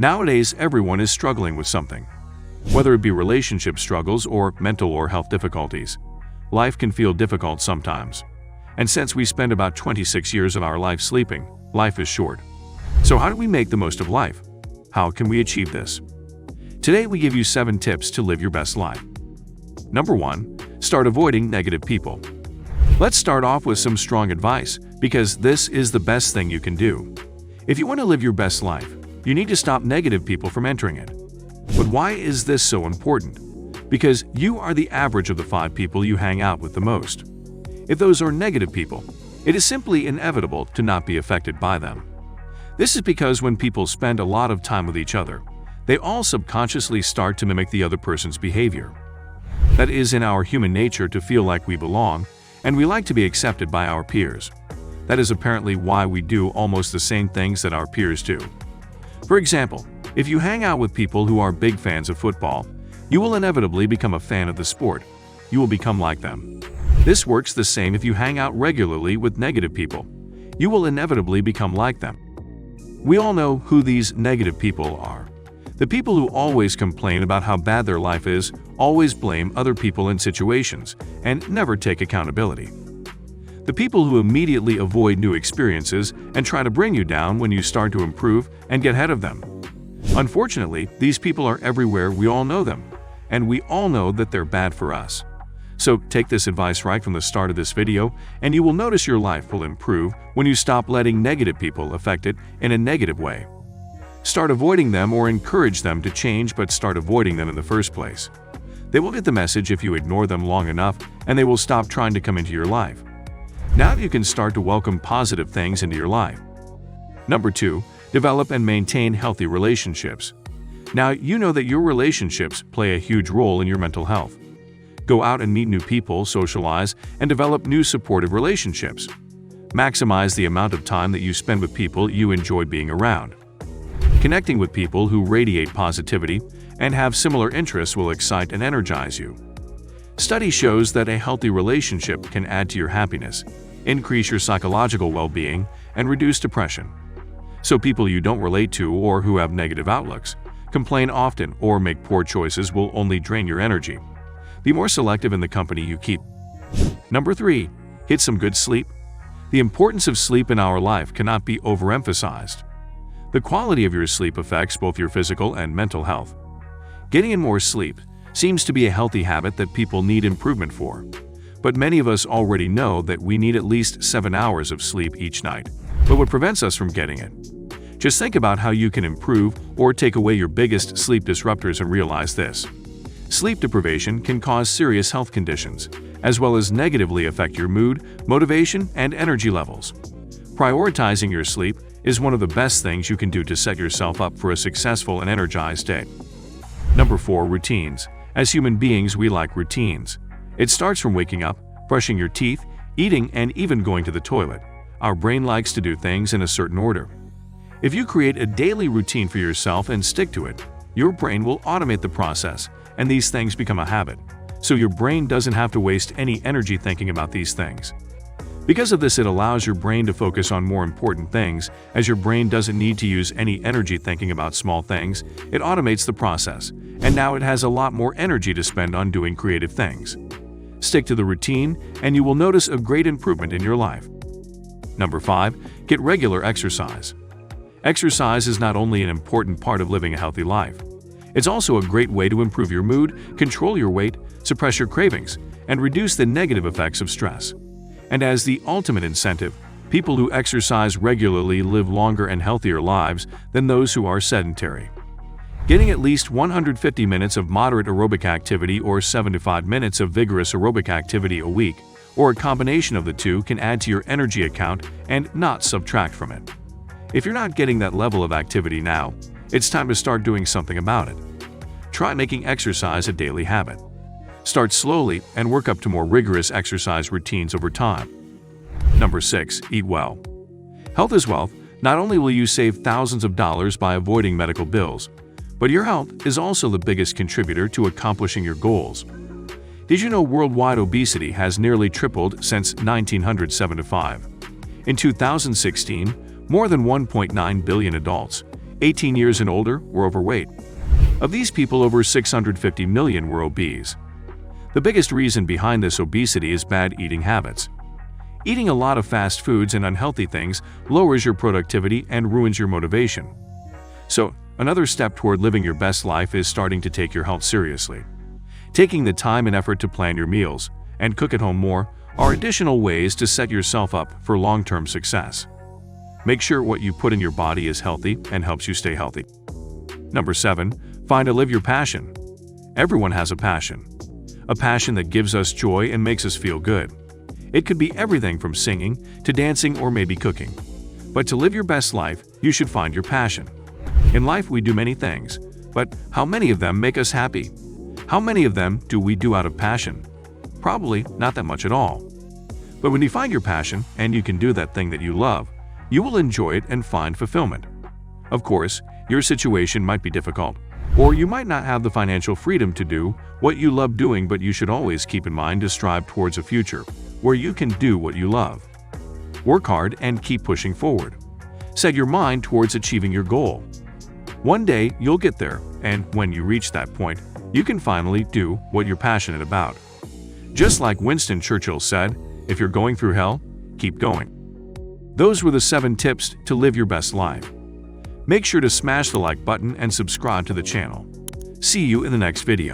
Nowadays, everyone is struggling with something. Whether it be relationship struggles or mental or health difficulties, life can feel difficult sometimes. And since we spend about 26 years of our life sleeping, life is short. So how do we make the most of life? How can we achieve this? Today we give you 7 tips to live your best life. Number 1. Start avoiding negative people. Let's start off with some strong advice, because this is the best thing you can do. If you want to live your best life, you need to stop negative people from entering it. But why is this so important? Because you are the average of the 5 people you hang out with the most. If those are negative people, it is simply inevitable to not be affected by them. This is because when people spend a lot of time with each other, they all subconsciously start to mimic the other person's behavior. That is in our human nature to feel like we belong, and we like to be accepted by our peers. That is apparently why we do almost the same things that our peers do. For example, if you hang out with people who are big fans of football, you will inevitably become a fan of the sport. You will become like them. This works the same if you hang out regularly with negative people. You will inevitably become like them. We all know who these negative people are. The people who always complain about how bad their life is, always blame other people in situations, and never take accountability. The people who immediately avoid new experiences and try to bring you down when you start to improve and get ahead of them. Unfortunately, these people are everywhere. We all know them, and we all know that they're bad for us. So take this advice right from the start of this video, and you will notice your life will improve when you stop letting negative people affect it in a negative way. Start avoiding them or encourage them to change, but start avoiding them in the first place. They will get the message if you ignore them long enough, and they will stop trying to come into your life. Now you can start to welcome positive things into your life. Number 2. Develop and maintain healthy relationships. Now you know that your relationships play a huge role in your mental health. Go out and meet new people, socialize, and develop new supportive relationships. Maximize the amount of time that you spend with people you enjoy being around. Connecting with people who radiate positivity and have similar interests will excite and energize you. Study shows that a healthy relationship can add to your happiness, increase your psychological well-being, and reduce depression. So people you don't relate to or who have negative outlooks, complain often, or make poor choices will only drain your energy. Be more selective in the company you keep. Number 3. Get some good sleep. The importance of sleep in our life cannot be overemphasized. The quality of your sleep affects both your physical and mental health. Getting in more sleep seems to be a healthy habit that people need improvement for. But many of us already know that we need at least 7 hours of sleep each night. But what prevents us from getting it? Just think about how you can improve or take away your biggest sleep disruptors and realize this. Sleep deprivation can cause serious health conditions, as well as negatively affect your mood, motivation, and energy levels. Prioritizing your sleep is one of the best things you can do to set yourself up for a successful and energized day. Number 4. Routines. As human beings, we like routines. It starts from waking up, brushing your teeth, eating, and even going to the toilet. Our brain likes to do things in a certain order. If you create a daily routine for yourself and stick to it, your brain will automate the process, and these things become a habit. So your brain doesn't have to waste any energy thinking about these things. Because of this, it allows your brain to focus on more important things. As your brain doesn't need to use any energy thinking about small things, it automates the process, and now it has a lot more energy to spend on doing creative things. Stick to the routine, and you will notice a great improvement in your life. Number 5. Get regular exercise. Exercise is not only an important part of living a healthy life, it's also a great way to improve your mood, control your weight, suppress your cravings, and reduce the negative effects of stress. And as the ultimate incentive, people who exercise regularly live longer and healthier lives than those who are sedentary. Getting at least 150 minutes of moderate aerobic activity or 75 minutes of vigorous aerobic activity a week, or a combination of the two, can add to your energy account and not subtract from it. If you're not getting that level of activity now, it's time to start doing something about it. Try making exercise a daily habit. Start slowly and work up to more rigorous exercise routines over time. Number 6. Eat well. Health is wealth. Not only will you save thousands of dollars by avoiding medical bills, but your health is also the biggest contributor to accomplishing your goals. Did you know worldwide obesity has nearly tripled since 1975? In 2016, more than 1.9 billion adults, 18 years and older were overweight. Of these people, over 650 million were obese. The biggest reason behind this obesity is bad eating habits. Eating a lot of fast foods and unhealthy things lowers your productivity and ruins your motivation. So, another step toward living your best life is starting to take your health seriously. Taking the time and effort to plan your meals and cook at home more are additional ways to set yourself up for long-term success. Make sure what you put in your body is healthy and helps you stay healthy. Number 7. Find a live your passion. Everyone has a passion. A passion that gives us joy and makes us feel good. It could be everything from singing to dancing or maybe cooking. But to live your best life, you should find your passion. In life we do many things, but how many of them make us happy? How many of them do we do out of passion? Probably not that much at all. But when you find your passion and you can do that thing that you love, you will enjoy it and find fulfillment. Of course, your situation might be difficult, or you might not have the financial freedom to do what you love doing, but you should always keep in mind to strive towards a future where you can do what you love. Work hard and keep pushing forward. Set your mind towards achieving your goal. One day you'll get there, and when you reach that point, you can finally do what you're passionate about. Just like Winston Churchill said, if you're going through hell, keep going. Those were the 7 tips to live your best life. Make sure to smash the like button and subscribe to the channel. See you in the next video.